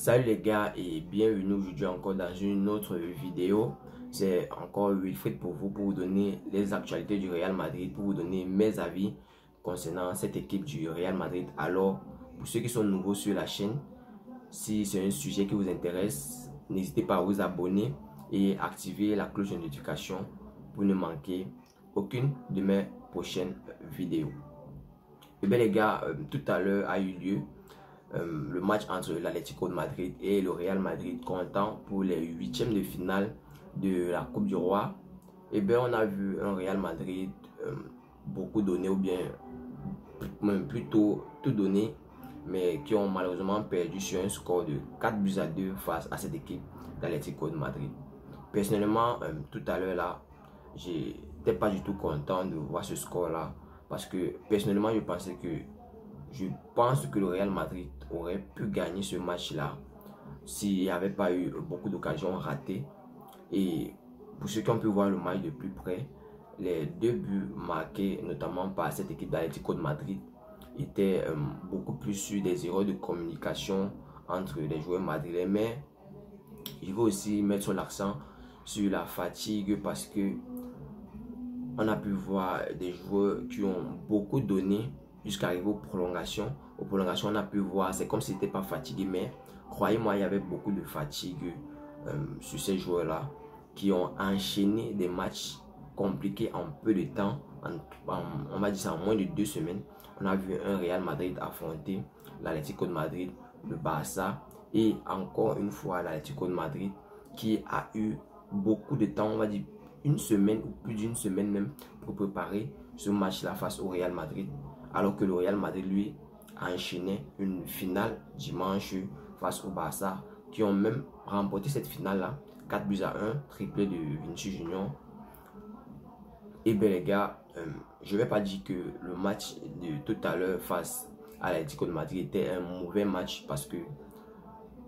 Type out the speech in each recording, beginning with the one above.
Salut les gars et bienvenue aujourd'hui encore dans une autre vidéo. C'est encore Wilfried pour vous donner les actualités du Real Madrid, pour vous donner mes avis concernant cette équipe du Real Madrid. Alors, pour ceux qui sont nouveaux sur la chaîne, si c'est un sujet qui vous intéresse, n'hésitez pas à vous abonner et activer la cloche de notification pour ne manquer aucune de mes prochaines vidéos. Et bien les gars, tout à l'heure a eu lieu le match entre l'Atlético de Madrid et le Real Madrid comptant pour les huitièmes de finale de la Coupe du Roi. Et bien on a vu un Real Madrid beaucoup donné, ou bien même plutôt tout donné, mais qui ont malheureusement perdu sur un score de 4-2 face à cette équipe d'Atlético de Madrid. Personnellement, tout à l'heure là, j'étais pas du tout content de voir ce score là, parce que personnellement je pense que le Real Madrid aurait pu gagner ce match-là s'il n'y avait pas eu beaucoup d'occasions ratées. Et pour ceux qui ont pu voir le match de plus près, les deux buts marqués notamment par cette équipe d'Atlético de Madrid étaient beaucoup plus sur des erreurs de communication entre les joueurs madrilènes. Mais je veux aussi mettre l'accent sur la fatigue, parce que on a pu voir des joueurs qui ont beaucoup donné jusqu'à arriver aux prolongations. Aux prolongations, on a pu voir, c'est comme si c'était pas fatigué, mais croyez-moi, il y avait beaucoup de fatigue sur ces joueurs-là qui ont enchaîné des matchs compliqués en peu de temps. On va dire ça, en moins de 2 semaines. On a vu un Real Madrid affronter l'Atlético de Madrid, le Barça, et encore une fois l'Atlético de Madrid qui a eu beaucoup de temps, on va dire une semaine ou plus d'une semaine même, pour préparer ce match-là face au Real Madrid, alors que le Real Madrid, lui, a enchaîné une finale dimanche face au Barça, qui ont même remporté cette finale-là, 4-1, triplé de Vinicius Junior. Et bien les gars, je ne vais pas dire que le match de tout à l'heure face à l'Atlético de Madrid était un mauvais match, parce que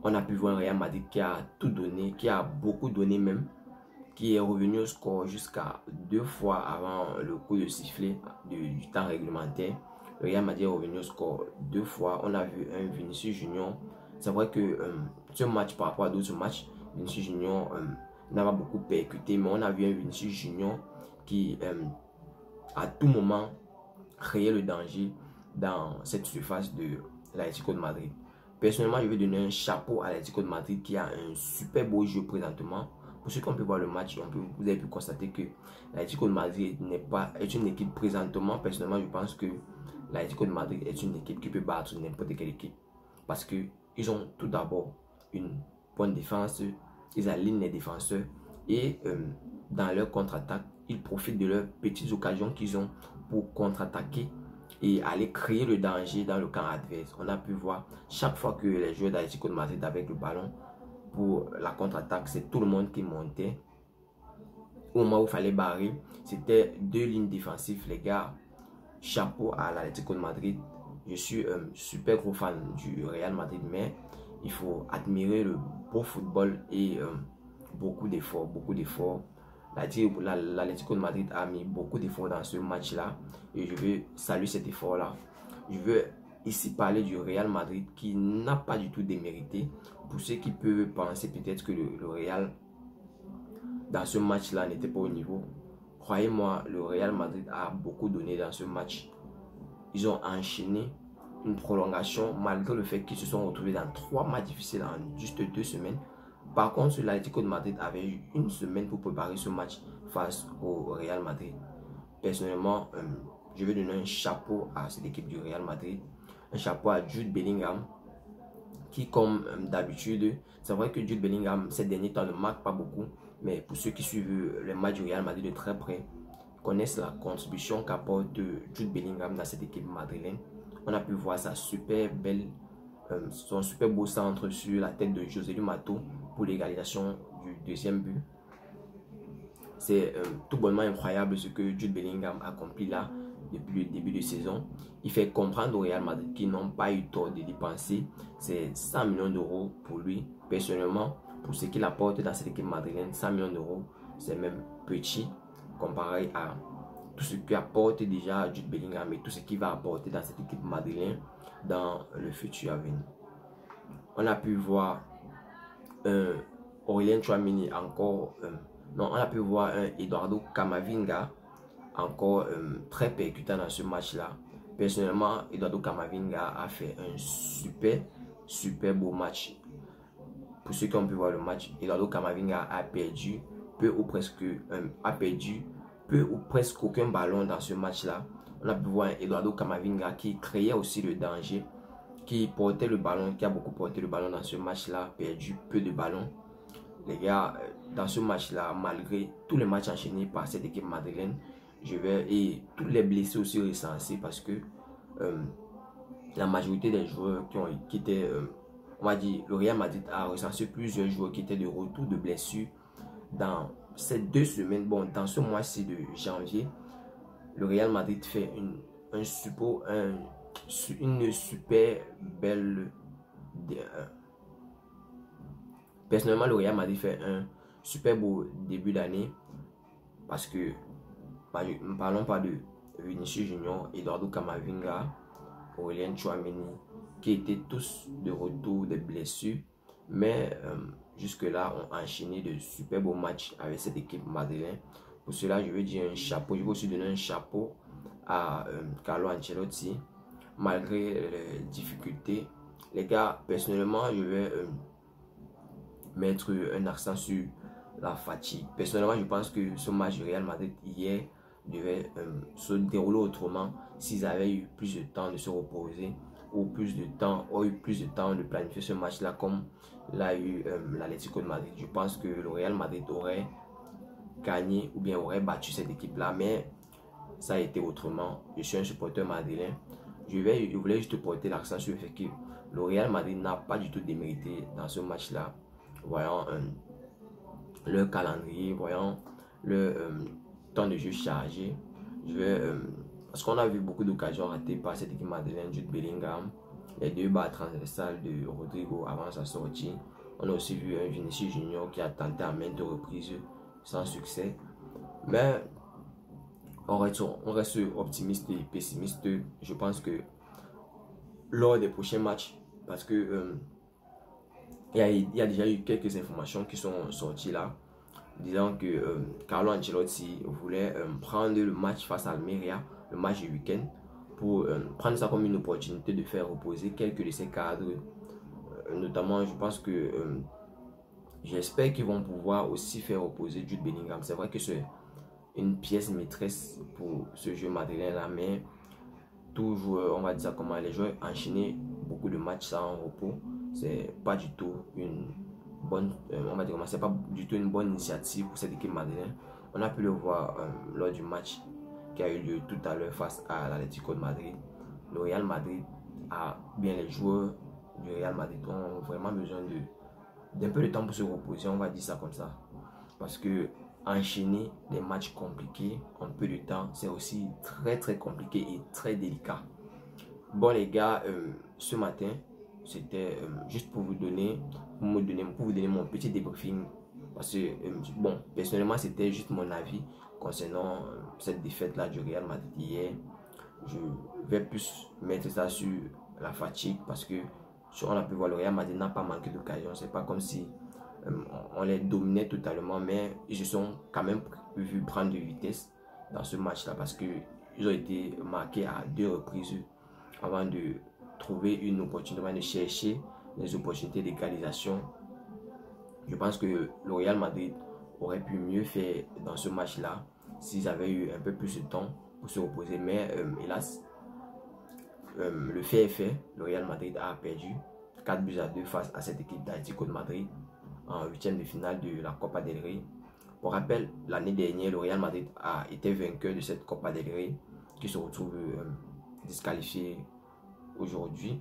on a pu voir un Real Madrid qui a tout donné, qui a beaucoup donné même, qui est revenu au score jusqu'à 2 fois avant le coup de sifflet du temps réglementaire. Le Real Madrid est revenu au score 2 fois. On a vu un Vinicius Junior. C'est vrai que ce match, par rapport à d'autres matchs, Vinicius Junior n'a pas beaucoup percuté, mais on a vu un Vinicius Junior qui à tout moment créait le danger dans cette surface de l'Atlético de Madrid. Personnellement, je vais donner un chapeau à l'Atlético de Madrid qui a un super beau jeu présentement. Pour ceux qui ont pu voir le match, vous avez pu constater que l'Atlético de Madrid est une équipe présentement. Personnellement, je pense que l'Atlético de Madrid est une équipe qui peut battre n'importe quelle équipe, parce qu'ils ont tout d'abord une bonne défense, ils alignent les défenseurs, et dans leur contre-attaque, ils profitent de leurs petites occasions qu'ils ont pour contre-attaquer et aller créer le danger dans le camp adverse. On a pu voir chaque fois que les joueurs d'Atlético de Madrid avec le ballon pour la contre-attaque, c'est tout le monde qui montait. Au moment où il fallait barrer, c'était 2 lignes défensives, les gars. Chapeau à l'Atlético de Madrid. Je suis un super gros fan du Real Madrid, mais il faut admirer le beau football et beaucoup d'efforts, L'Atlético de Madrid a mis beaucoup d'efforts dans ce match-là, et je veux saluer cet effort-là. Je veux ici parler du Real Madrid qui n'a pas du tout démérité. Pour ceux qui peuvent penser peut-être que le Real dans ce match-là n'était pas au niveau, croyez-moi, le Real Madrid a beaucoup donné dans ce match. Ils ont enchaîné une prolongation malgré le fait qu'ils se sont retrouvés dans 3 matchs difficiles en juste 2 semaines. Par contre, l'Atlético de Madrid avait eu 1 semaine pour préparer ce match face au Real Madrid. Personnellement, je vais donner un chapeau à cette équipe du Real Madrid. Un chapeau à Jude Bellingham, qui, comme d'habitude, c'est vrai que Jude Bellingham ces derniers temps ne marque pas beaucoup, mais pour ceux qui suivent les matchs du Real Madrid de très près, connaissent la contribution qu'apporte Jude Bellingham dans cette équipe madrilène. On a pu voir sa super belle, son super beau centre sur la tête de Joselu Mato pour l'égalisation du 2e but. C'est tout bonnement incroyable ce que Jude Bellingham accomplit là depuis le début de saison. Il fait comprendre au Real Madrid qu'ils n'ont pas eu tort de dépenser ces 100 millions d'euros pour lui. Personnellement, pour ce qu'il apporte dans cette équipe madrilène, 100 millions d'euros, c'est même petit comparé à tout ce qu'apporte déjà Jude Bellingham et tout ce qu'il va apporter dans cette équipe madrilène dans le futur à venir. on a pu voir Aurélien Tchouaméni encore, non, on a pu voir un Eduardo Camavinga encore très percutant dans ce match-là. Personnellement, Eduardo Camavinga a fait un super beau match. Pour ceux qui ont pu voir le match, Eduardo Camavinga a perdu peu ou presque aucun ballon dans ce match-là. On a pu voir Eduardo Camavinga qui créait aussi le danger, qui portait le ballon, qui a beaucoup porté le ballon dans ce match-là, perdu peu de ballons. Les gars, dans ce match-là, malgré tous les matchs enchaînés par cette équipe madrilène, et tous les blessés aussi recensés, parce que la majorité des joueurs qui étaient, on va dire, le Real Madrid a recensé plusieurs joueurs qui étaient de retour de blessures dans ces 2 semaines. Bon, dans ce mois-ci de janvier, le Real Madrid fait une super belle... Personnellement, le Real Madrid fait un super beau début d'année parce que, ne parlons pas de Vinicius Junior, Eduardo Camavinga, Aurélien Tchouaméni, qui étaient tous de retour de blessures, mais jusque-là, ont enchaîné de super beaux matchs avec cette équipe madrilène. Pour cela, je veux dire un chapeau. Je veux aussi donner un chapeau à Carlo Ancelotti, malgré les difficultés. Les gars, personnellement, je vais mettre un accent sur la fatigue. Personnellement, je pense que ce match du Real Madrid hier devait se dérouler autrement s'ils avaient eu plus de temps de se reposer ou eu plus de temps de planifier ce match-là comme l'a eu l'Atlético de Madrid. Je pense que le Real Madrid aurait gagné ou bien aurait battu cette équipe-là, mais ça a été autrement. Je suis un supporter madrilène. Je voulais juste porter l'accent sur le fait que le Real Madrid n'a pas du tout démérité dans ce match-là. Voyant le calendrier, voyant le temps de jeu chargé, parce qu'on a vu beaucoup d'occasions ratées par cette équipe madrilène. Jude Bellingham, les 2 barres transversales de Rodrigo avant sa sortie. On a aussi vu un Vinicius Junior qui a tenté à maintes reprises sans succès. Mais on reste optimiste et pessimiste. Je pense que lors des prochains matchs, parce que il y a déjà eu quelques informations qui sont sorties là, disant que Carlo Ancelotti voulait prendre le match face à Almeria, le match du week-end, pour prendre ça comme une opportunité de faire reposer quelques de ses cadres. Notamment, je pense que j'espère qu'ils vont pouvoir aussi faire reposer Jude Bellingham. C'est vrai que c'est une pièce maîtresse pour ce jeu madrilène là, mais tout joueur, on va dire ça comment, les joueurs enchaîner beaucoup de matchs sans repos, c'est pas du tout une bonne, on va dire comment, c'est pas du tout une bonne initiative pour cette équipe madrilène. On a pu le voir lors du match qui a eu lieu tout à l'heure face à l'Atlético de Madrid. Le Real Madrid les joueurs du Real Madrid ont vraiment besoin d'un peu de temps pour se reposer, on va dire ça comme ça, parce que enchaîner des matchs compliqués en peu de temps, c'est aussi très compliqué et très délicat. Bon les gars, ce matin, c'était juste pour vous donner mon petit débriefing. Parce que, bon, personnellement, c'était juste mon avis concernant cette défaite-là du Real Madrid hier. Je vais plus mettre ça sur la fatigue parce que, on a pu voir, le Real Madrid n'a pas manqué d'occasion. C'est pas comme si on les dominait totalement, mais ils se sont quand même vu prendre de vitesse dans ce match-là parce qu'ils ont été marqués à 2 reprises avant de trouver une opportunité, de chercher les opportunités d'égalisation. Je pense que le Real Madrid aurait pu mieux faire dans ce match-là s'ils avaient eu un peu plus de temps pour se reposer, mais hélas, le fait est fait. Le Real Madrid a perdu 4-2 face à cette équipe d'Atlético de Madrid en 8e de finale de la Copa del Rey. Pour rappel, l'année dernière, le Real Madrid a été vainqueur de cette Copa del Rey qui se retrouve disqualifié aujourd'hui.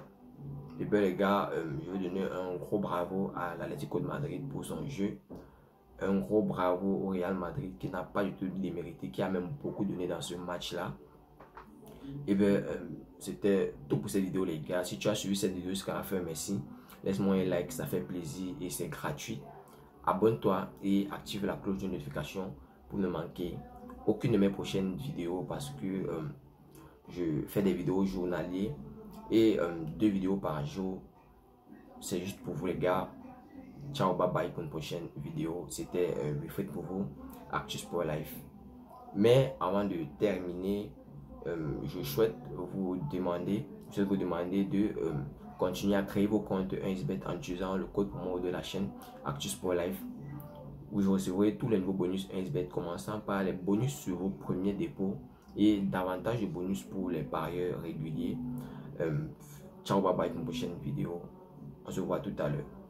Et bien les gars, je veux donner un gros bravo à l'Atlético de Madrid pour son jeu. Un gros bravo au Real Madrid qui n'a pas du tout démérité, qui a même beaucoup donné dans ce match-là. Et bien, c'était tout pour cette vidéo les gars. Si tu as suivi cette vidéo jusqu'à la fin, merci. Laisse-moi un like, ça fait plaisir et c'est gratuit. Abonne-toi et active la cloche de notification pour ne manquer aucune de mes prochaines vidéos parce que je fais des vidéos journalières et 2 vidéos par jour c'est juste pour vous les gars. Ciao, bye bye pour une prochaine vidéo. C'était Wilfred pour vous, Actu Sport Life. Mais avant de terminer, je souhaite vous demander de continuer à créer vos comptes 1xBet en utilisant le code promo de la chaîne Actu Sport Life, où vous recevrez tous les nouveaux bonus 1xBet, commençant par les bonus sur vos premiers dépôts et davantage de bonus pour les parieurs réguliers. Ciao, bye bye pour une prochaine vidéo. On se voit tout à l'heure.